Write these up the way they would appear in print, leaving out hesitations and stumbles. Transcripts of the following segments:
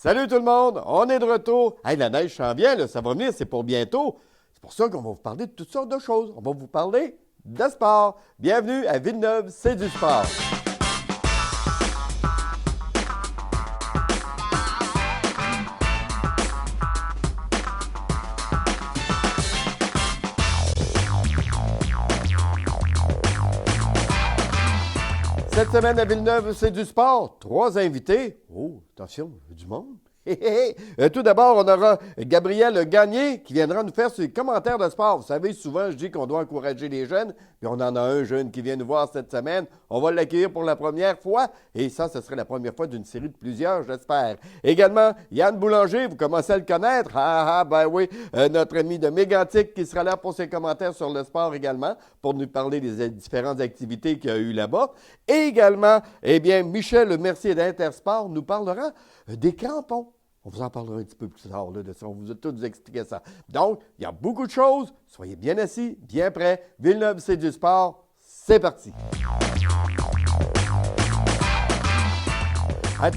Salut tout le monde, on est de retour. Hey, la neige s'en vient, là, ça va venir, c'est pour bientôt. C'est pour ça qu'on va vous parler de toutes sortes de choses. On va vous parler de sport. Bienvenue à Villeneuve, c'est du sport. Cette semaine à Villeneuve, c'est du sport. 3 invités. Oh, attention, du monde. Tout d'abord, on aura Gabriel Gagné qui viendra nous faire ses commentaires de sport. Vous savez, souvent, je dis qu'on doit encourager les jeunes, puis on en a un jeune qui vient nous voir cette semaine. On va l'accueillir pour la première fois, et ça, ce serait la première fois d'une série de plusieurs, j'espère. Également, Yann Boulanger, vous commencez à le connaître. Ben oui, notre ami de Mégantic qui sera là pour ses commentaires sur le sport également, pour nous parler des différentes activités qu'il y a eu là-bas. Et également, eh bien, Michel Mercier d'Intersport nous parlera des crampons. On vous en parlera un petit peu plus tard là, de ça. On vous a tout expliqué ça. Donc, il y a beaucoup de choses. Soyez bien assis, bien prêts. Villeneuve, c'est du sport. C'est parti.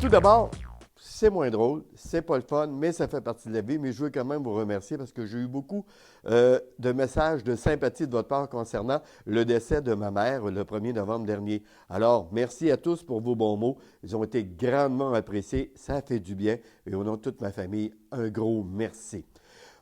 Tout d'abord, c'est moins drôle, c'est pas le fun, mais ça fait partie de la vie. Mais je veux quand même vous remercier parce que j'ai eu beaucoup de messages de sympathie de votre part concernant le décès de ma mère le 1er novembre dernier. Alors, merci à tous pour vos bons mots. Ils ont été grandement appréciés. Ça fait du bien. Et au nom de toute ma famille, un gros merci.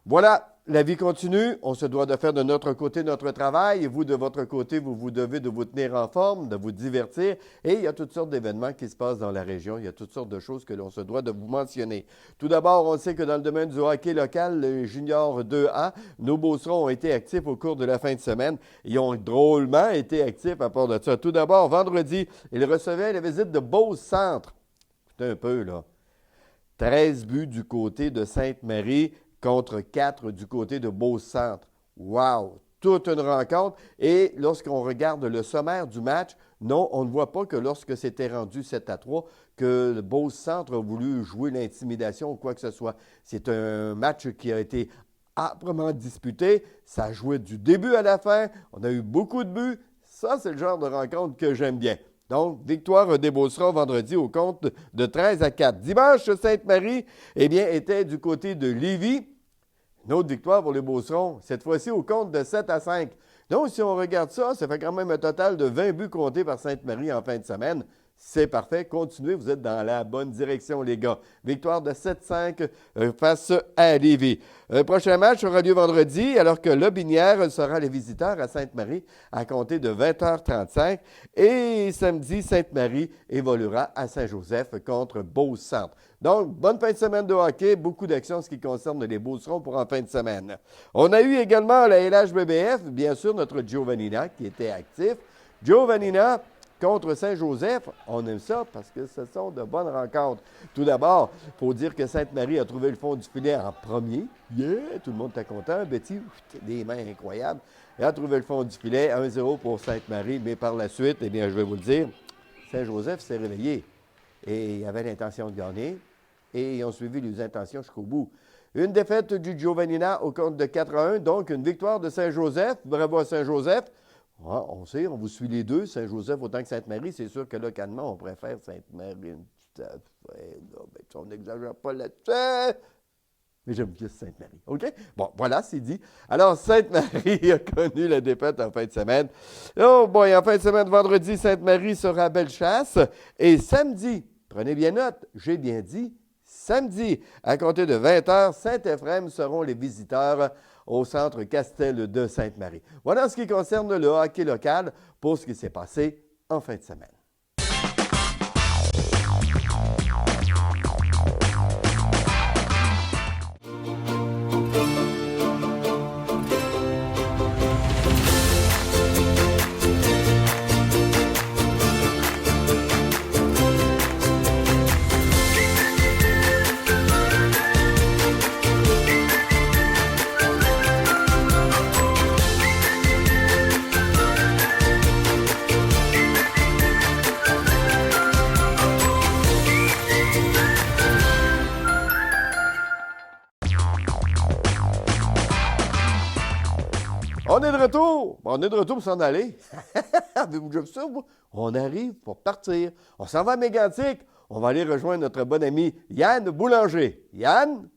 Voilà, la vie continue. On se doit de faire de notre côté notre travail. Et vous, de votre côté, vous vous devez de vous tenir en forme, de vous divertir. Et il y a toutes sortes d'événements qui se passent dans la région. Il y a toutes sortes de choses que l'on se doit de vous mentionner. Tout d'abord, on sait que dans le domaine du hockey local, le Junior 2A, nos Beaucerons ont été actifs au cours de la fin de semaine. Ils ont drôlement été actifs à part de ça. Tout d'abord, vendredi, ils recevaient la visite de Beauce-Centre. C'est un peu, là. 13 buts du côté de Sainte-Marie contre 4 du côté de Beauce-Centre. Wow! Toute une rencontre. Et lorsqu'on regarde le sommaire du match, non, on ne voit pas que lorsque c'était rendu 7-3, que le Beauce-Centre a voulu jouer l'intimidation ou quoi que ce soit. C'est un match qui a été âprement disputé. Ça a joué du début à la fin. On a eu beaucoup de buts. Ça, c'est le genre de rencontre que j'aime bien. Donc, victoire des Beaucerons vendredi au compte de 13-4. Dimanche, Sainte-Marie, eh bien, était du côté de Lévis. Une autre victoire pour les Beaucerons, cette fois-ci au compte de 7-5. Donc, si on regarde ça, ça fait quand même un total de 20 buts comptés par Sainte-Marie en fin de semaine. C'est parfait. Continuez, vous êtes dans la bonne direction, les gars. Victoire de 7-5 face à Lévis. Prochain match aura lieu vendredi, alors que Lobinière sera les visiteurs à Sainte-Marie à compter de 20h35. Et samedi, Sainte-Marie évoluera à Saint-Joseph contre Beauce-Centre. Donc, bonne fin de semaine de hockey, beaucoup d'actions en ce qui concerne les Beaucerons pour en fin de semaine. On a eu également la LHBBF, bien sûr, notre Giovannina qui était actif. Giovannina contre Saint-Joseph, on aime ça parce que ce sont de bonnes rencontres. Tout d'abord, il faut dire que Sainte-Marie a trouvé le fond du filet en premier. Yeah! Tout le monde était content. Betty, des mains incroyables. Elle a trouvé le fond du filet, 1-0 pour Sainte-Marie. Mais par la suite, eh bien, je vais vous le dire, Saint-Joseph s'est réveillé. Et il avait l'intention de gagner. Et ils ont suivi les intentions jusqu'au bout. Une défaite du Giovannina au compte de 4-1. Donc, une victoire de Saint-Joseph. Bravo à Saint-Joseph. Ah, on sait, on vous suit les deux, Saint-Joseph autant que Sainte-Marie. C'est sûr que localement, on préfère Sainte-Marie. On n'exagère pas là-dessus. Mais j'aime bien Sainte-Marie. OK? Bon, voilà, c'est dit. Alors, Sainte-Marie a connu la défaite en fin de semaine. Oh boy, en fin de semaine, vendredi, Sainte-Marie sera à Bellechasse. Et samedi, prenez bien note, j'ai bien dit, samedi, à compter de 20h, Saint-Éphrem seront les visiteurs au centre Castel de Sainte-Marie. Voilà ce qui concerne le hockey local pour ce qui s'est passé en fin de semaine. On est de retour. On est de retour pour s'en aller. Avez-vous déjà vu ça, vous? On arrive pour partir. On s'en va à Mégantic. On va aller rejoindre notre bon ami Yann Boulanger. Yann?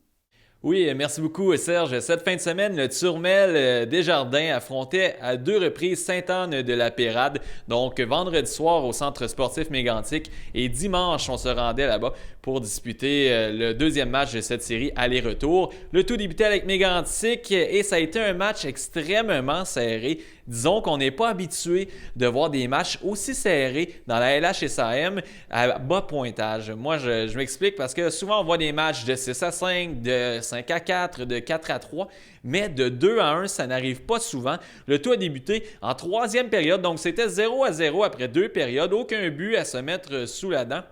Oui, merci beaucoup Serge. Cette fin de semaine, le Turmel Desjardins affrontait à 2 reprises Sainte-Anne-de-la-Pérade. Donc vendredi soir au centre sportif Mégantic et dimanche, on se rendait là-bas pour disputer le deuxième match de cette série aller-retour. Le tout débutait avec Mégantic et ça a été un match extrêmement serré. Disons qu'on n'est pas habitué de voir des matchs aussi serrés dans la LHSAM à bas pointage. Moi, je m'explique parce que souvent on voit des matchs de 6-5, de 5-4, de 4-3, mais de 2-1, ça n'arrive pas souvent. Le tout a débuté en troisième période, donc c'était 0-0 après 2 périodes, aucun but à se mettre sous la dent.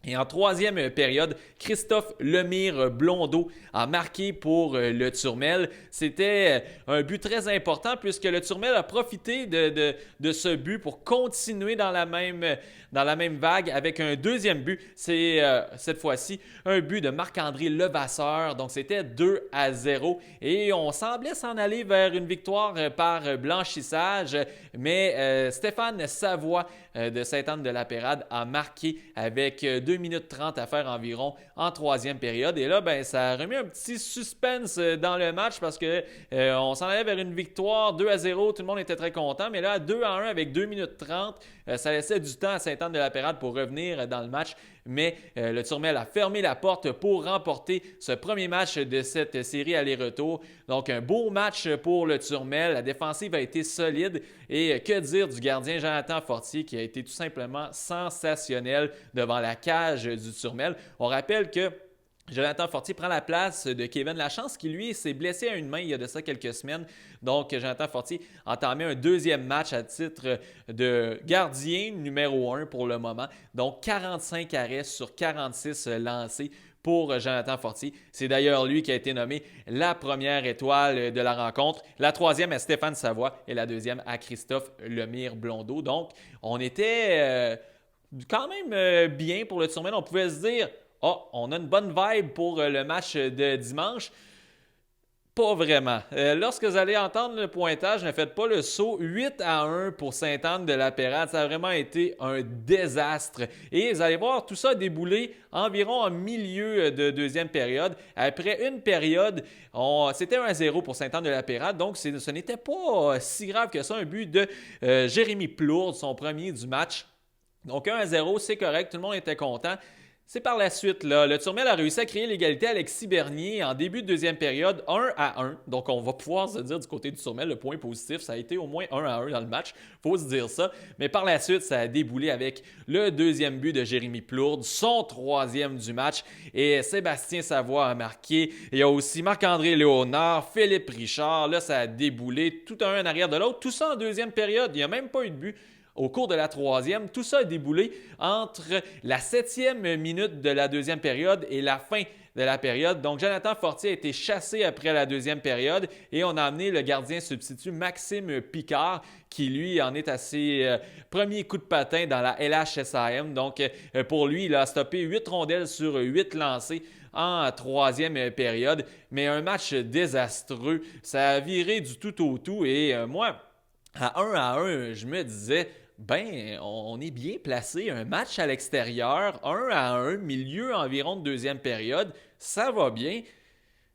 Et en troisième période, Christophe Lemire Blondeau a marqué pour le Turmel. C'était un but très important puisque le Turmel a profité de ce but pour continuer dans la même vague avec un deuxième but. C'est cette fois-ci un but de Marc-André Levasseur. Donc c'était 2-0 et on semblait s'en aller vers une victoire par blanchissage. Mais Stéphane Savoie de Sainte-Anne-de-la-Pérade a marqué avec 2 minutes 30 à faire environ en troisième période. Et là, ça a remis un petit suspense dans le match parce qu'on s'en allait vers une victoire 2-0. Tout le monde était très content. Mais là, 2-1 avec 2 minutes 30, ça laissait du temps à Sainte-Anne-de-la-Pérade pour revenir dans le match. Mais le Turmel a fermé la porte pour remporter ce premier match de cette série aller-retour. Donc, un beau match pour le Turmel. La défensive a été solide. Et que dire du gardien Jonathan Fortier qui a été tout simplement sensationnel devant la cage du Turmel. On rappelle que Jonathan Fortier prend la place de Kevin Lachance qui, lui, s'est blessé à une main il y a de ça quelques semaines. Donc, Jonathan Fortier entamait un deuxième match à titre de gardien numéro 1 pour le moment. Donc, 45 arrêts sur 46 lancés pour Jonathan Fortier. C'est d'ailleurs lui qui a été nommé la première étoile de la rencontre. La troisième à Stéphane Savoie et la deuxième à Christophe Lemire Blondeau. Donc, on était quand même bien pour le Turmel. On pouvait se dire « Ah, on a une bonne vibe pour le match de dimanche ». Pas vraiment. Lorsque vous allez entendre le pointage, ne faites pas le saut. 8-1 pour Sainte-Anne-de-la-Pérade. Ça a vraiment été un désastre. Et vous allez voir, tout ça a déboulé environ en milieu de deuxième période. Après une période, c'était 1-0 pour Sainte-Anne-de-la-Pérade. Donc, ce n'était pas si grave que ça. Un but de Jérémy Plourde, son premier du match. Donc 1-0, c'est correct. Tout le monde était content. C'est par la suite, là, le Turmel a réussi à créer l'égalité à Alexis Bernier en début de deuxième période, 1-1. Donc, on va pouvoir se dire du côté du Turmel, le point positif, ça a été au moins 1-1 dans le match. Il faut se dire ça. Mais par la suite, ça a déboulé avec le deuxième but de Jérémy Plourde, son troisième du match. Et Sébastien Savoie a marqué. Il y a aussi Marc-André Léonard, Philippe Richard. Là, ça a déboulé tout un en arrière de l'autre. Tout ça en deuxième période. Il n'y a même pas eu de but. Au cours de la troisième, tout ça a déboulé entre la 7e minute de la deuxième période et la fin de la période. Donc, Jonathan Fortier a été chassé après la deuxième période et on a amené le gardien substitut Maxime Picard qui, lui, en est à ses premiers coups de patin dans la LHSAM. Donc, pour lui, il a stoppé 8 rondelles sur 8 lancées en troisième période. Mais un match désastreux. Ça a viré du tout au tout et moi, à 1-1, je me disais, on est bien placé. Un match à l'extérieur, 1-1, milieu environ de deuxième période, ça va bien.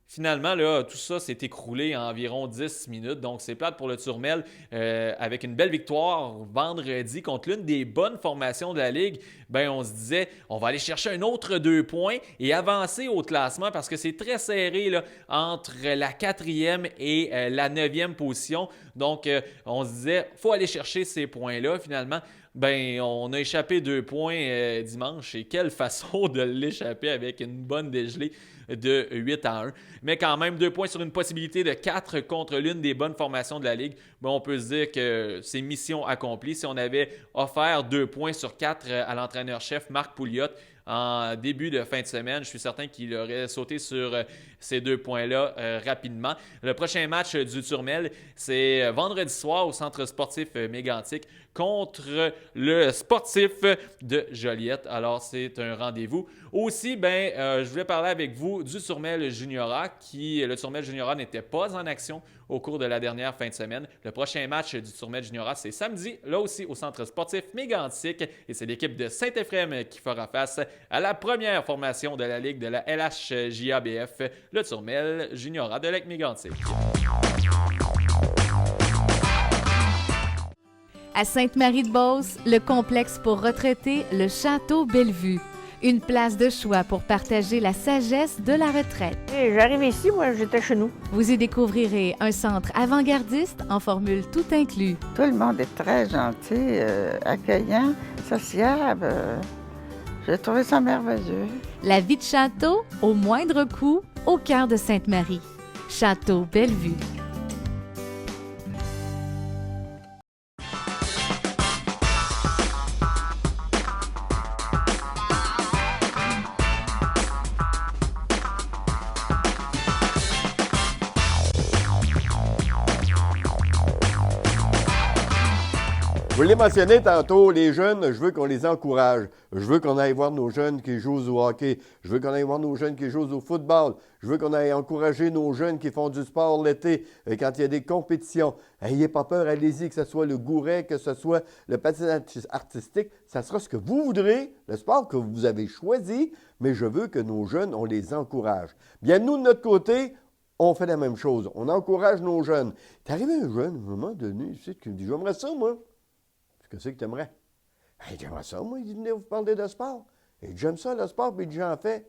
Finalement, là, tout ça s'est écroulé en environ 10 minutes. Donc, c'est plate pour le Turmel avec une belle victoire vendredi contre l'une des bonnes formations de la Ligue. On se disait, on va aller chercher un autre 2 points et avancer au classement parce que c'est très serré là, entre la 4e et la 9e position. Donc, on se disait, il faut aller chercher ces points-là. Finalement, on a échappé 2 points dimanche. Et quelle façon de l'échapper avec une bonne dégelée de 8-1. Mais quand même, 2 points sur une possibilité de 4 contre l'une des bonnes formations de la Ligue. On peut se dire que c'est mission accomplie. Si on avait offert 2 points sur 4 à l'entraîneur-chef Marc Pouliot en début de fin de semaine, je suis certain qu'il aurait sauté sur ces 2 points-là rapidement. Le prochain match du Turmel, c'est vendredi soir au Centre sportif Mégantic contre le Sportif de Joliette. Alors, c'est un rendez-vous Aussi, je voulais parler avec vous du Turmel Juniora, le Turmel Juniora n'était pas en action au cours de la dernière fin de semaine. Le prochain match du Turmel Juniora, c'est samedi, là aussi au centre sportif Mégantic, et c'est l'équipe de Saint-Éphrem qui fera face à la première formation de la Ligue de la LHJABF, le Turmel Juniora de Lake-Mégantic. À Sainte-Marie-de-Beauce, le complexe pour retraités, le Château Bellevue. Une place de choix pour partager la sagesse de la retraite. Hey, j'arrive ici, moi, j'étais chez nous. Vous y découvrirez un centre avant-gardiste en formule tout inclus. Tout le monde est très gentil, accueillant, sociable. J'ai trouvé ça merveilleux. La vie de château, au moindre coût, au cœur de Sainte-Marie. Château Bellevue. Je l'ai mentionné tantôt, les jeunes, je veux qu'on les encourage. Je veux qu'on aille voir nos jeunes qui jouent au hockey. Je veux qu'on aille voir nos jeunes qui jouent au football. Je veux qu'on aille encourager nos jeunes qui font du sport l'été quand il y a des compétitions. N'ayez pas peur, allez-y, que ce soit le gouret, que ce soit le patinage artistique. Ça sera ce que vous voudrez, le sport que vous avez choisi, mais je veux que nos jeunes, on les encourage. Bien, nous, de notre côté, on fait la même chose. On encourage nos jeunes. T'es arrivé un jeune, à un moment donné, ici, qui me dit « J'aimerais ça, moi. » Qu'est-ce que tu aimerais? Hey, j'aimerais ça, moi, il dit, venez vous parler de sport. Et j'aime ça, le sport, puis j'en fais.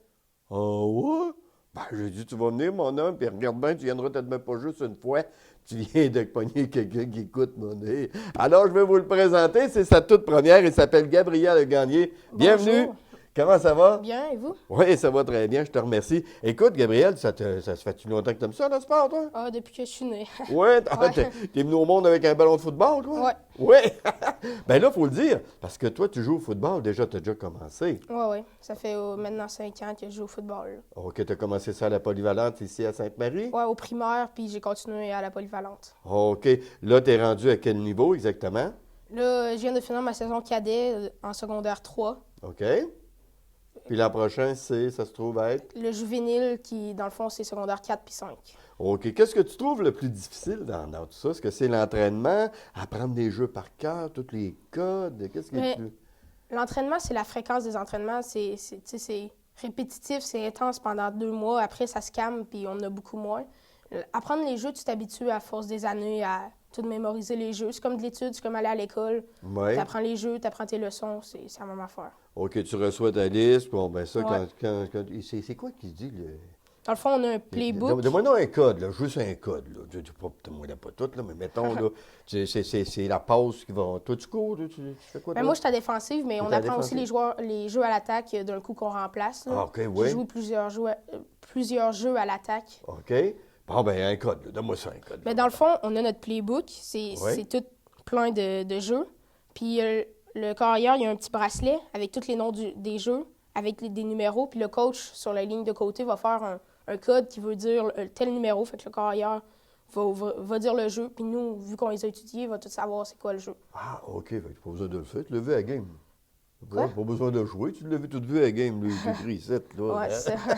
Oh, ouais? Ben, j'ai dit, tu vas venir, mon homme, puis regarde bien, tu viendras peut-être même pas juste une fois. Tu viens de pogner quelqu'un qui écoute mon nez. Alors, je vais vous le présenter. C'est sa toute première. Il s'appelle Gabriel Gagné. Bienvenue. Bonjour. Comment ça va? Bien, et vous? Oui, ça va très bien, je te remercie. Écoute, Gabriel, ça se fait-tu longtemps que tu aimes ça, le sport, toi? Ah, depuis que je suis né. Oui, t'es venu au monde avec un ballon de football, toi? Ouais. Oui. Bien là, il faut le dire, parce que toi, tu joues au football, déjà, tu as déjà commencé. Oui. Ça fait maintenant 5 ans que je joue au football. Là. OK, tu as commencé ça à la Polyvalente ici à Sainte-Marie? Ouais, au primaire, puis j'ai continué à la polyvalente. OK. Là, tu es rendu à quel niveau exactement? Là, je viens de finir ma saison cadet en secondaire 3. OK. Puis l'an prochain, ça se trouve être? Le juvénile, qui, dans le fond, c'est secondaire 4 puis 5. OK. Qu'est-ce que tu trouves le plus difficile dans tout ça? Est-ce que c'est l'entraînement, apprendre des jeux par cœur, tous les codes? Qu'est-ce que tu... L'entraînement, c'est la fréquence des entraînements. C'est répétitif, c'est intense pendant 2 mois. Après, ça se calme, puis on en a beaucoup moins. Apprendre les jeux, tu t'habitues à force des années à tout mémoriser les jeux. C'est comme de l'étude, c'est comme aller à l'école. Oui. Tu apprends les jeux, tu apprends tes leçons, c'est la même affaire. OK, tu reçois ta liste. Bon, ben ça, Ouais. c'est quoi qui dit le... Dans le fond, on a un playbook. Donne-moi un code, là, juste un code. Là. Tu ne pas tout, là, mais mettons, là, c'est la pause qui va... Toi, tu cours? Tu fais quoi? Ben moi, je suis à défensive, mais T'es on à apprend aussi défensive? les jeux à l'attaque d'un coup qu'on remplace. Là. Ah, OK, oui. J'ai joué plusieurs jeux à l'attaque. OK. Bon, ben un code. Là. Donne-moi ça, un code. Mais dans le fond, on a notre playbook. C'est tout plein de jeux. Puis le carrière, il y a un petit bracelet avec tous les noms des jeux, avec des numéros. Puis le coach, sur la ligne de côté, va faire un code qui veut dire tel numéro. Fait que le carrière va dire le jeu. Puis nous, vu qu'on les a étudiés, va tout savoir c'est quoi le jeu. Ah, OK. Fait que pas besoin de le faire. Tu l'as vu à la game. Quoi? Pas besoin de jouer. Tu l'as vu tout vu à la game, le écrit ici, là. Ouais, c'est ça.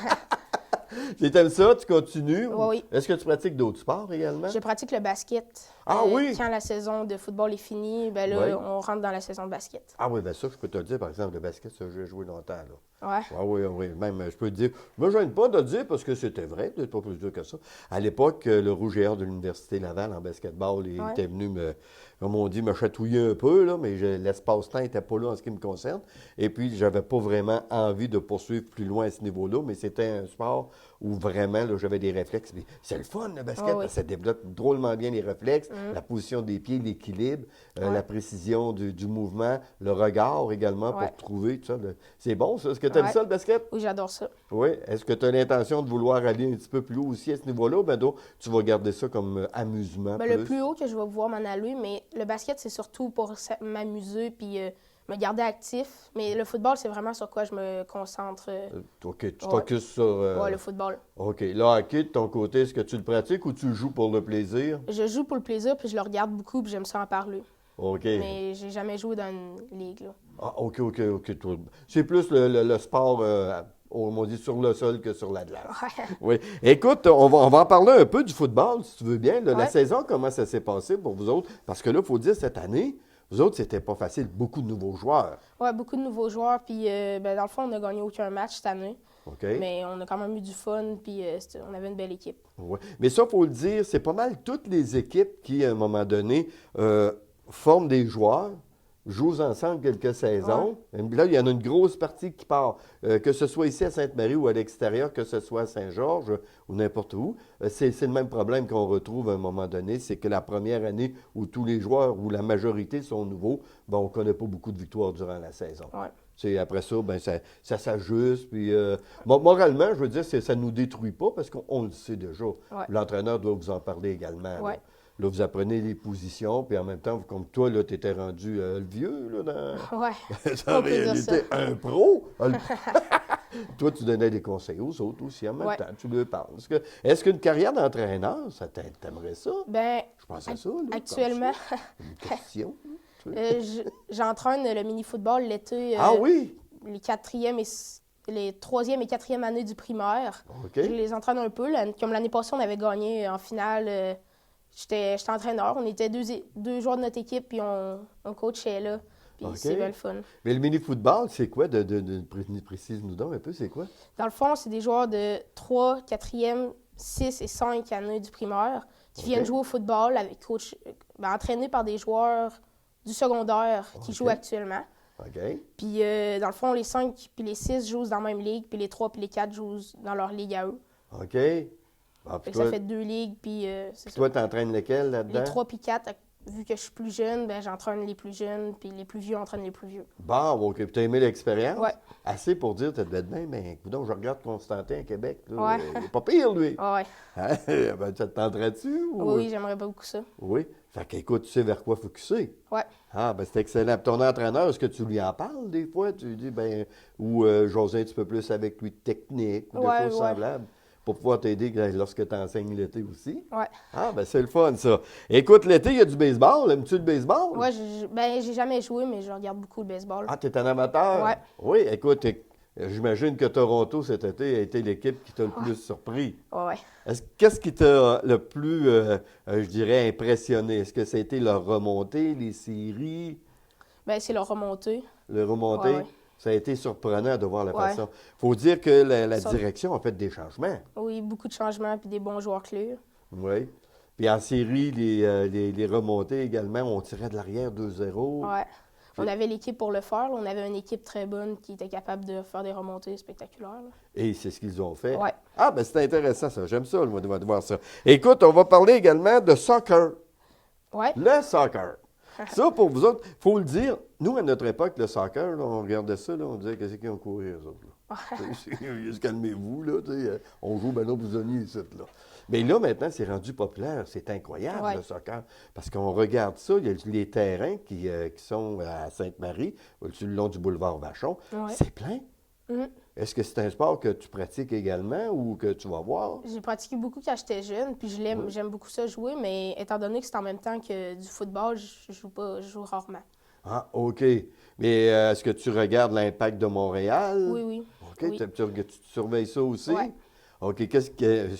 Tu aimes ça? Tu continues? Oui. Est-ce que tu pratiques d'autres sports également? Je pratique le basket. Ah oui? Quand la saison de football est finie, ben là, Oui. on rentre dans la saison de basket. Ah oui, bien ça, je peux te le dire, par exemple, le basket, ça, j'ai joué longtemps, là. Ouais. Ah oui, oui. Même, je peux te dire, je me gêne pas de le dire parce que c'était vrai, peut-être pas plus dur que ça. À l'époque, le Rouge et Or de l'Université Laval en basketball, il était venu comme on dit, me chatouiller un peu, là, mais l'espace-temps n'était pas là en ce qui me concerne. Et puis, j'avais pas vraiment envie de poursuivre plus loin à ce niveau-là, mais c'était un sport où vraiment, là, j'avais des réflexes. C'est le fun, le basket, Ah oui. parce que ça développe drôlement bien les réflexes, la position des pieds, l'équilibre, la précision du mouvement, le regard également pour trouver tout ça. C'est bon, ça. Est-ce que tu aimes ça, le basket? Oui, j'adore ça. Oui. Est-ce que tu as l'intention de vouloir aller un petit peu plus haut aussi à ce niveau-là? Ben donc, tu vas garder ça comme amusement. Ben, le plus haut que je vais pouvoir m'en aller, mais le basket, c'est surtout pour m'amuser puis me garder actif. Mais le football, c'est vraiment sur quoi je me concentre. OK, tu focuses sur... Ouais, le football. OK. Là, hockey, de ton côté, est-ce que tu le pratiques ou tu le joues pour le plaisir? Je joue pour le plaisir, puis je le regarde beaucoup, puis j'aime ça en parler. OK. Mais j'ai jamais joué dans une ligue, là. Ah, OK. C'est plus le sport on dit sur le sol que sur la glace. Ouais. Oui. Écoute, on va en parler un peu du football, si tu veux bien. Là. La Ouais. saison, comment ça s'est passé pour vous autres? Parce que là, il faut dire, cette année, vous autres, c'était pas facile. Beaucoup de nouveaux joueurs. Ouais, beaucoup de nouveaux joueurs. Puis, dans le fond, on n'a gagné aucun match cette année. OK? Mais on a quand même eu du fun. Puis, on avait une belle équipe. Ouais. Mais ça, il faut le dire, c'est pas mal toutes les équipes qui, à un moment donné, forment des joueurs, jouent ensemble quelques saisons. Et là, il y en a une grosse partie qui part, que ce soit ici à Sainte-Marie ou à l'extérieur, que ce soit à Saint-Georges ou n'importe où. C'est le même problème qu'on retrouve à un moment donné, c'est que la première année où tous les joueurs, ou la majorité sont nouveaux, ben, on ne connaît pas beaucoup de victoires durant la saison. Ouais. C'est après ça, ben, ça s'ajuste. Puis, moralement, je veux dire, ça ne nous détruit pas parce qu'on le sait déjà. Ouais. L'entraîneur doit vous en parler également. Là. Ouais. Là, vous apprenez les positions, puis en même temps, comme toi, là, tu étais rendu le vieux, là, Ouais. en On peut dire réalité, un pro. Toi, tu donnais des conseils aux autres aussi, en même Ouais. temps, tu leur parles. Est-ce qu'une carrière d'entraîneur, t'aimerais ça? Ben, Je pense à ça, là. comme actuellement, ça. Une question. tu sais. j'entraîne le mini-football l'été. Ah oui? Les 4e les 3e et 4e années du primaire. OK. Je les entraîne un peu. Comme l'année passée, on avait gagné en finale. J'étais entraîneur. On était deux joueurs de notre équipe, puis on coachait là. Puis OK. c'est bien le fun. Mais le mini-football, c'est quoi? Précise-nous donc un peu, c'est quoi? Dans le fond, c'est des joueurs de 3, 4e, 6 et 5 années du primaire qui OK. viennent jouer au football avec entraînés par des joueurs du secondaire qui OK. jouent actuellement. OK. Puis, dans le fond, les 5 puis les 6 jouent dans la même ligue, puis les 3 puis les 4 jouent dans leur ligue à eux. OK. Bon, Fait puis que toi, ça fait 2 ligues, puis c'est ça. toi, t'entraînes lequel là-dedans? Les 3 puis 4, vu que je suis plus jeune, ben j'entraîne les plus jeunes, puis les plus vieux entraînent les plus vieux. Bon, OK. Puis t'as aimé l'expérience? Ouais. Assez pour dire, t'as de bien, mais écoute, je regarde Constantin à Québec. Là, Ouais. il est pas pire, lui. Ah ouais. Hein? Ben, ça te tenterait-tu? Ou... Oui, j'aimerais pas beaucoup ça. Oui. Fait qu'écoute, tu sais vers quoi focuser. Ouais. Ah, ben c'est excellent. Puis ton entraîneur, est-ce que tu lui en parles des fois? Tu lui dis, ben, ou jaser un petit peu plus avec lui de technique ou de Ouais, choses ouais. semblables pour pouvoir t'aider lorsque tu enseignes l'été aussi? Ouais. Ah, ben c'est le fun, ça. Écoute, l'été, il y a du baseball. Aimes-tu le baseball? Ouais, j'ai jamais joué, mais je regarde beaucoup le baseball. Ah, t'es un amateur? Ouais. Oui, écoute, j'imagine que Toronto, cet été, a été l'équipe qui t'a le plus surpris. Ouais. Qu'est-ce qui t'a le plus, je dirais, impressionné? Est-ce que ça a été leur remontée, les séries, Ben, c'est leur remontée. le remontée? Ouais, ouais. Ça a été surprenant de voir la Ouais. façon. Il faut dire que la Ça- direction a fait des changements. Oui, beaucoup de changements, puis des bons joueurs clés. Oui. Puis en série, les remontées également, on tirait de l'arrière 2-0. Ouais. On avait l'équipe pour le faire. On avait une équipe très bonne qui était capable de faire des remontées spectaculaires. Là. Et c'est ce qu'ils ont fait. Ouais. Ah, ben c'est intéressant ça. J'aime ça, moi, de voir ça. Écoute, on va parler également de soccer. Ouais. Le soccer. Ça, pour vous autres, il faut le dire, nous, à notre époque, le soccer, là, on regardait ça, là, on disait qu'est-ce qu'ils ont couru, eux autres. Là. Calmez-vous, là, tu sais, on joue ballon prisonnier ici, là. Mais là, maintenant, c'est rendu populaire. C'est incroyable, Ouais. le soccer. Parce qu'on regarde ça, il y a les terrains qui sont à Sainte-Marie, sur le long du boulevard Vachon. Ouais. C'est plein. Mhm. Est-ce que c'est un sport que tu pratiques également ou que tu vas voir? J'ai pratiqué beaucoup quand j'étais jeune, puis j'aime beaucoup ça jouer, mais étant donné que c'est en même temps que du football, je joue rarement. Ah, OK. Mais est-ce que tu regardes l'Impact de Montréal? Oui, oui. OK. Oui. Tu surveilles ça aussi? Ouais. OK.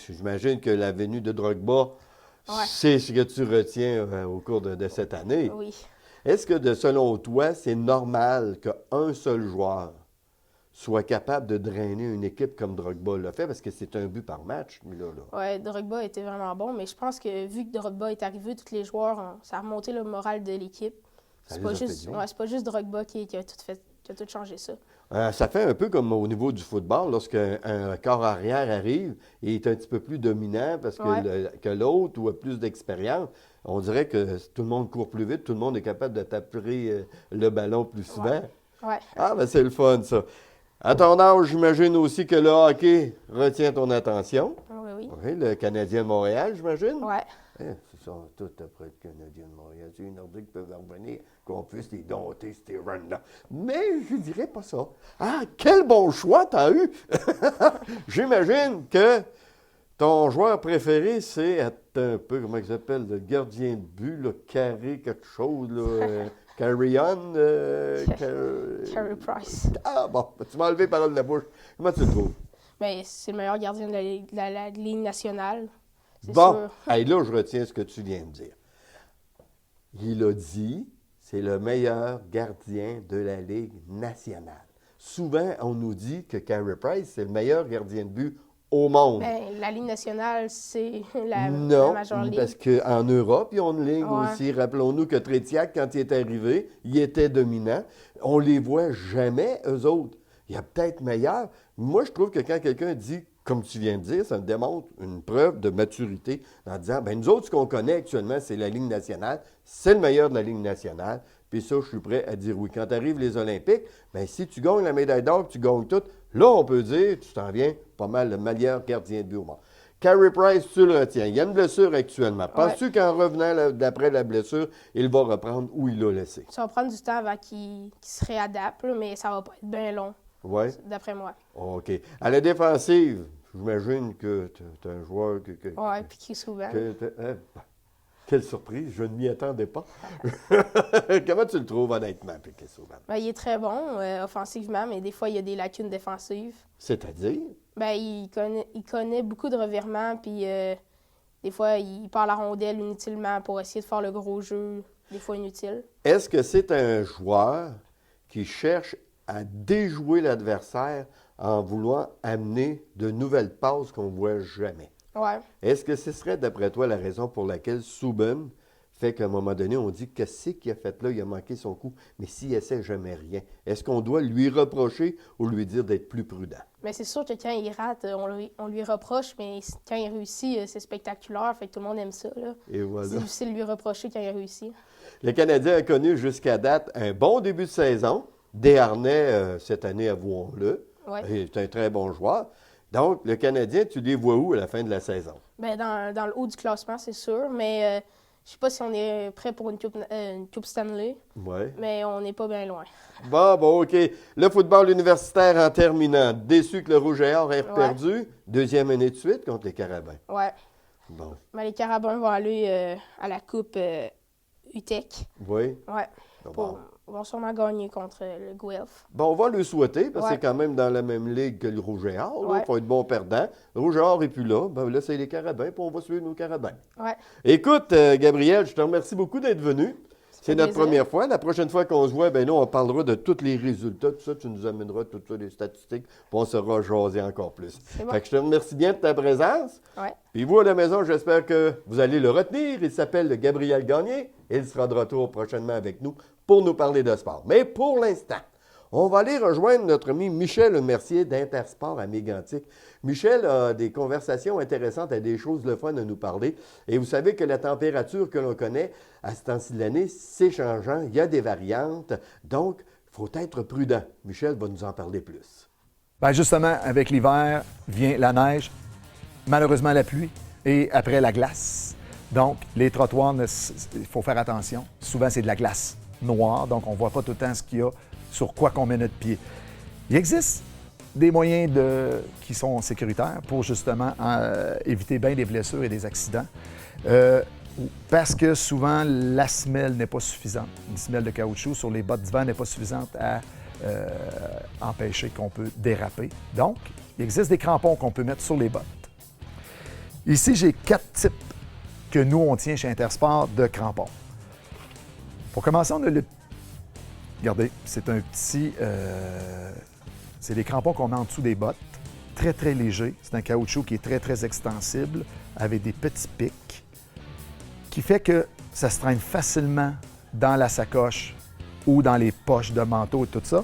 J'imagine que la venue de Drogba, Ouais. c'est ce que tu retiens au cours de cette année. Oui. Est-ce que, selon toi, c'est normal qu'un seul joueur soit capable de drainer une équipe comme Drogba l'a fait? Parce que c'est un but par match, lui, là. Ouais, Drogba était vraiment bon, mais je pense que vu que Drogba est arrivé, tous les joueurs, ça a remonté le moral de l'équipe. Ça C'est les pas a fait juste, bien. ouais, c'est pas juste Drogba qui a tout changé ça. Ça fait un peu comme au niveau du football, lorsqu'un corps arrière arrive et est un petit peu plus dominant parce que, Ouais. que l'autre ou a plus d'expérience, on dirait que tout le monde court plus vite, tout le monde est capable de taper le ballon plus souvent. Ouais. Ah, ben c'est le fun, ça. À ton âge, j'imagine aussi que le hockey retient ton attention. Oui, oui. Oui, le Canadien de Montréal, j'imagine. Ouais. Ce sont tous après le Canadien de Montréal. C'est les Nordiques qui peuvent revenir, qu'on puisse les dompter, ces runs-là. Mais je dirais pas ça. Ah, quel bon choix t'as eu! J'imagine que ton joueur préféré, c'est un peu, comment il s'appelle, le gardien de but, là, Carré, quelque chose, là, Carry On. Carey Price. Ah bon, tu m'as enlevé parole de la bouche. Comment tu le trouves? Ben, c'est le meilleur gardien de la Ligue nationale. C'est Bon, sûr. hey, là, je retiens ce que tu viens de dire. Il a dit, c'est le meilleur gardien de la Ligue nationale. Souvent, on nous dit que Carey Price, c'est le meilleur gardien de but au monde. Ben, la Ligue nationale, c'est la Non, Major League. parce qu'en Europe, ils ont une ligue Ouais. aussi. Rappelons-nous que Tretiak, quand il est arrivé, il était dominant. On les voit jamais, eux autres. Il y a peut-être meilleur. Moi, je trouve que quand quelqu'un dit, comme tu viens de dire, ça me démontre une preuve de maturité en disant, ben nous autres, ce qu'on connaît actuellement, c'est la Ligue nationale. C'est le meilleur de la Ligue nationale. Puis ça, je suis prêt à dire oui. Quand arrivent les Olympiques, bien, si tu gagnes la médaille d'or, tu gagnes tout, là, on peut dire, tu t'en viens pas mal le meilleur gardien de but au monde. Carey Price, tu le retiens. Il y a une blessure actuellement. Penses-tu qu'en revenant d'après la blessure, il va reprendre où il l'a laissé? Ça va prendre du temps avant qu'il se réadapte, là, mais ça va pas être bien long, Oui? d'après moi. OK. À la défensive, j'imagine que tu es un joueur Ouais, puis qui souvent. quelle surprise, je ne m'y attendais pas. Comment tu le trouves honnêtement, Piquet Souban? Ben, il est très bon offensivement, mais des fois, il y a des lacunes défensives. C'est-à-dire? Ben, il connaît beaucoup de revirements, puis des fois, il part la rondelle inutilement pour essayer de faire le gros jeu, des fois inutile. Est-ce que c'est un joueur qui cherche à déjouer l'adversaire en voulant amener de nouvelles passes qu'on ne voit jamais? Ouais. Est-ce que ce serait, d'après toi, la raison pour laquelle Souban fait qu'à un moment donné, on dit qu'est-ce qu'il a fait là, il a manqué son coup, mais s'il essaie jamais rien, est-ce qu'on doit lui reprocher ou lui dire d'être plus prudent? Mais c'est sûr que quand il rate, on lui reproche, mais quand il réussit, c'est spectaculaire, fait que tout le monde aime ça, là. Et voilà. C'est difficile de lui reprocher quand il réussit. Le Canadien a connu jusqu'à date un bon début de saison. Desharnais, cette année, avouons-le, Ouais. est un très bon joueur. Donc, le Canadien, tu les vois où à la fin de la saison? Ben, dans le haut du classement, c'est sûr, mais je sais pas si on est prêt pour une coupe Stanley, Oui. mais on n'est pas bien loin. Bon, OK. Le football universitaire en terminant. Déçu que le Rouge et Or ait perdu. Deuxième année de suite contre les Carabins. Ouais. Bon. Mais les Carabins vont aller à la coupe UTEC. Oui. Ouais. Bon. Ils vont sûrement gagner contre le Guelph. Bon, on va le souhaiter, parce que Ouais. c'est quand même dans la même ligue que le Rouge et Or. Il Ouais. faut être bon perdant. Le Rouge et Or n'est plus là. Ben, là, c'est les Carabins, puis on va suivre nos Carabins. Ouais. Écoute, Gabriel, je te remercie beaucoup d'être venu. C'est fait notre plaisir. première fois. La prochaine fois qu'on se voit, ben nous, on parlera de tous les résultats. Tout ça, tu nous amèneras tout ça, les statistiques, puis on saura jaser encore plus. C'est bon. Fait que je te remercie bien de ta présence. Ouais. Puis vous, à la maison, j'espère que vous allez le retenir. Il s'appelle Gabriel Gagné et il sera de retour prochainement avec nous pour nous parler de sport. Mais pour l'instant, on va aller rejoindre notre ami Michel Mercier d'Intersport à Mégantic. Michel a des conversations intéressantes, a des choses le fun à nous parler. Et vous savez que la température que l'on connaît à ce temps-ci de l'année, c'est changeant, il y a des variantes. Donc, il faut être prudent. Michel va nous en parler plus. Bien, justement, avec l'hiver vient la neige, malheureusement la pluie et après la glace. Donc, les trottoirs, il faut faire attention. Souvent, c'est de la glace noire, donc on ne voit pas tout le temps ce qu'il y a sur quoi qu'on met notre pied. Il existe des moyens qui sont sécuritaires pour justement éviter bien des blessures et des accidents. Parce que souvent, la semelle n'est pas suffisante. Une semelle de caoutchouc sur les bottes d'hiver n'est pas suffisante à empêcher qu'on peut déraper. Donc, il existe des crampons qu'on peut mettre sur les bottes. Ici, j'ai 4 types que nous, on tient chez Intersport de crampons. Pour commencer, on a le... Regardez, c'est un petit... c'est des crampons qu'on met en dessous des bottes. Très, très léger. C'est un caoutchouc qui est très, très extensible avec des petits pics qui fait que ça se traîne facilement dans la sacoche ou dans les poches de manteau et tout ça.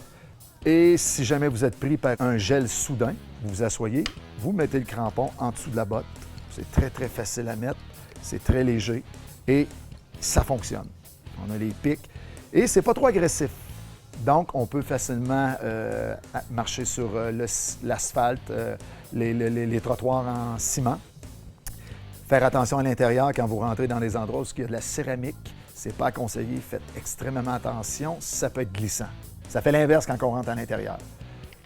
Et si jamais vous êtes pris par un gel soudain, vous vous asseyez, vous mettez le crampon en dessous de la botte. C'est très, très facile à mettre. C'est très léger et ça fonctionne. On a les pics et c'est pas trop agressif. Donc, on peut facilement marcher sur l'asphalte, les trottoirs en ciment. Faire attention à l'intérieur quand vous rentrez dans des endroits où il y a de la céramique. C'est pas conseillé. Faites extrêmement attention. Ça peut être glissant. Ça fait l'inverse quand on rentre à l'intérieur.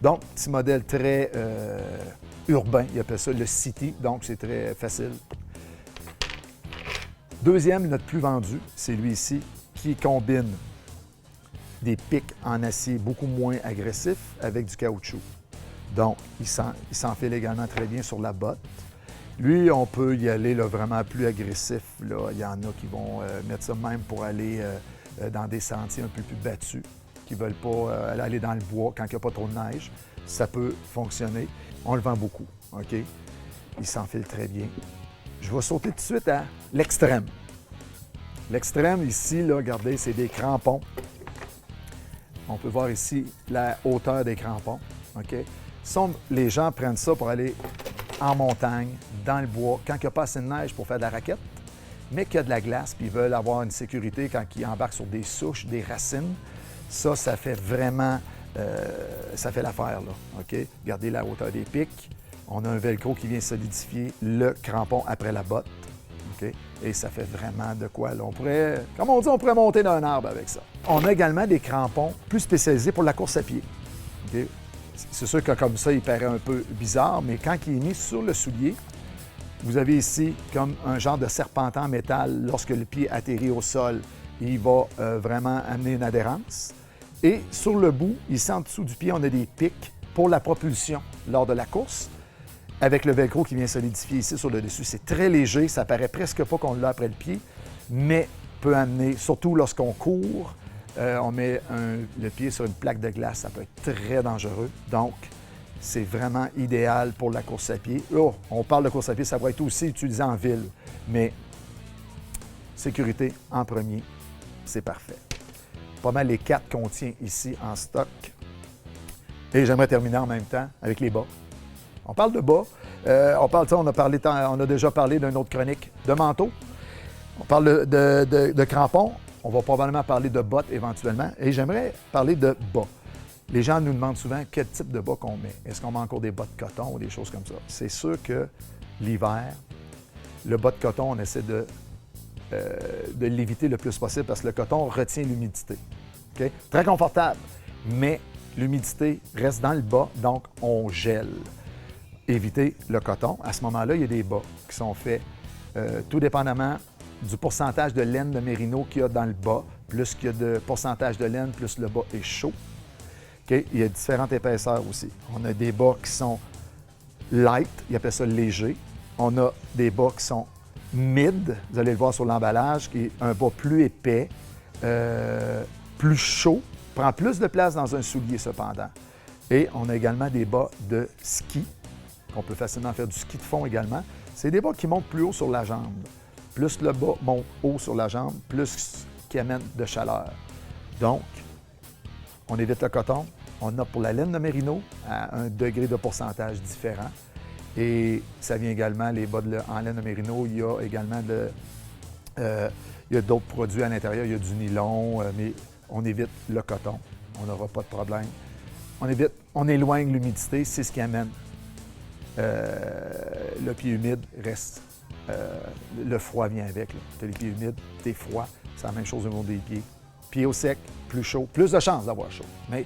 Donc, petit modèle très urbain. Il appelle ça le City. Donc, c'est très facile. Deuxième, notre plus vendu, c'est lui ici, qui combine des pics en acier beaucoup moins agressifs avec du caoutchouc. Donc, il s'enfile également très bien sur la botte. Lui, on peut y aller là, vraiment plus agressif. Là. Il y en a qui vont mettre ça même pour aller dans des sentiers un peu plus battus, qui ne veulent pas aller dans le bois quand il n'y a pas trop de neige. Ça peut fonctionner. On le vend beaucoup, OK? Il s'enfile très bien. Je vais sauter tout de suite à l'extrême. L'extrême ici, là, regardez, c'est des crampons. On peut voir ici la hauteur des crampons, OK? Les gens prennent ça pour aller en montagne, dans le bois, quand il n'y a pas assez de neige pour faire de la raquette, mais qu'il y a de la glace, puis ils veulent avoir une sécurité quand ils embarquent sur des souches, des racines. Ça fait vraiment, ça fait l'affaire, là, OK? Regardez la hauteur des pics. On a un velcro qui vient solidifier le crampon après la botte, OK? Et ça fait vraiment de quoi, là. On pourrait, comme on dit, on pourrait monter d'un arbre avec ça. On a également des crampons plus spécialisés pour la course à pied, OK? C'est sûr que comme ça, il paraît un peu bizarre, mais quand il est mis sur le soulier, vous avez ici comme un genre de serpentin en métal. Lorsque le pied atterrit au sol, il va vraiment amener une adhérence. Et sur le bout, ici en dessous du pied, on a des pics pour la propulsion lors de la course, avec le velcro qui vient solidifier ici sur le dessus. C'est très léger, ça paraît presque pas qu'on l'a après le pied, mais peut amener, surtout lorsqu'on court, on met le pied sur une plaque de glace, ça peut être très dangereux. Donc, c'est vraiment idéal pour la course à pied. Oh, on parle de course à pied, ça va être aussi utilisé en ville, mais sécurité en premier, c'est parfait. Pas mal les 4 qu'on tient ici en stock. Et j'aimerais terminer en même temps avec les bas. On parle de bas. On a déjà parlé d'une autre chronique de manteau. On parle de crampons. On va probablement parler de bottes éventuellement. Et j'aimerais parler de bas. Les gens nous demandent souvent quel type de bas qu'on met. Est-ce qu'on met encore des bas de coton ou des choses comme ça? C'est sûr que l'hiver, le bas de coton, on essaie de l'éviter le plus possible parce que le coton retient l'humidité. Okay? Très confortable, mais l'humidité reste dans le bas, donc on gèle. Éviter le coton. À ce moment-là, il y a des bas qui sont faits tout dépendamment du pourcentage de laine de mérino qu'il y a dans le bas. Plus qu'il y a de pourcentage de laine, plus le bas est chaud. Okay? Il y a différentes épaisseurs aussi. On a des bas qui sont light, ils appellent ça léger. On a des bas qui sont mid, vous allez le voir sur l'emballage, qui est un bas plus épais, plus chaud, prend plus de place dans un soulier cependant. Et on a également des bas de ski, qu'on peut facilement faire du ski de fond également. C'est des bas qui montent plus haut sur la jambe. Plus le bas monte haut sur la jambe, plus qui amène de chaleur. Donc, on évite le coton. On a pour la laine de mérino à un degré de pourcentage différent. Et ça vient également, les bas en laine de mérino, il y a également il y a d'autres produits à l'intérieur. Il y a du nylon, mais on évite le coton. On n'aura pas de problème. On éloigne l'humidité, c'est ce qui amène. Le pied humide reste. Le froid vient avec. Tu as les pieds humides, tu es froid. C'est la même chose au niveau des pieds. Pieds au sec, plus chaud, plus de chances d'avoir chaud. Mais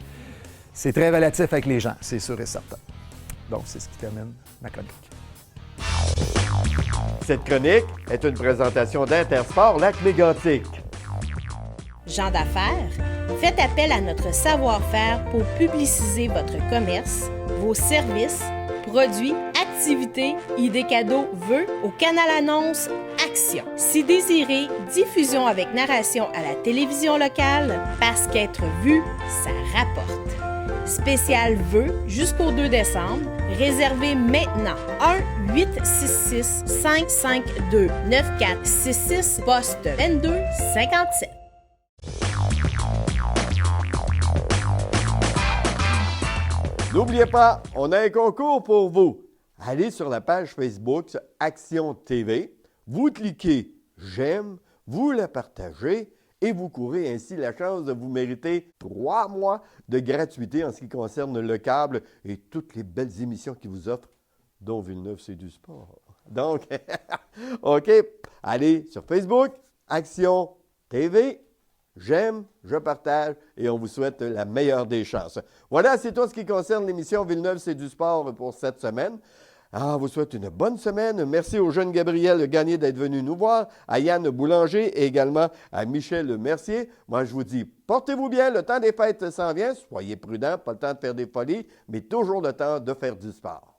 c'est très relatif avec les gens, c'est sûr et certain. Donc, c'est ce qui termine ma chronique. Cette chronique est une présentation d'Intersport Lac-Mégantic. Gens d'affaires, faites appel à notre savoir-faire pour publiciser votre commerce, vos services, produits, activités, idées cadeaux, vœux au canal annonce Action. Si désiré, diffusion avec narration à la télévision locale, parce qu'être vu, ça rapporte. Spécial vœux jusqu'au 2 décembre. Réservez maintenant 1-866-552-9466, poste 2257. N'oubliez pas, on a un concours pour vous. Allez sur la page Facebook Action TV, vous cliquez « J'aime », vous la partagez et vous courez ainsi la chance de vous mériter 3 mois de gratuité en ce qui concerne le câble et toutes les belles émissions qu'ils vous offrent, dont Villeneuve, c'est du sport. Donc, OK, allez sur Facebook, Action TV, j'aime, je partage et on vous souhaite la meilleure des chances. Voilà, c'est tout ce qui concerne l'émission Villeneuve, c'est du sport pour cette semaine. Ah, vous souhaite une bonne semaine. Merci au jeune Gabriel Gagné d'être venu nous voir, à Yann Boulanger et également à Michel Mercier. Moi, je vous dis, portez-vous bien, le temps des fêtes s'en vient. Soyez prudents, pas le temps de faire des folies, mais toujours le temps de faire du sport.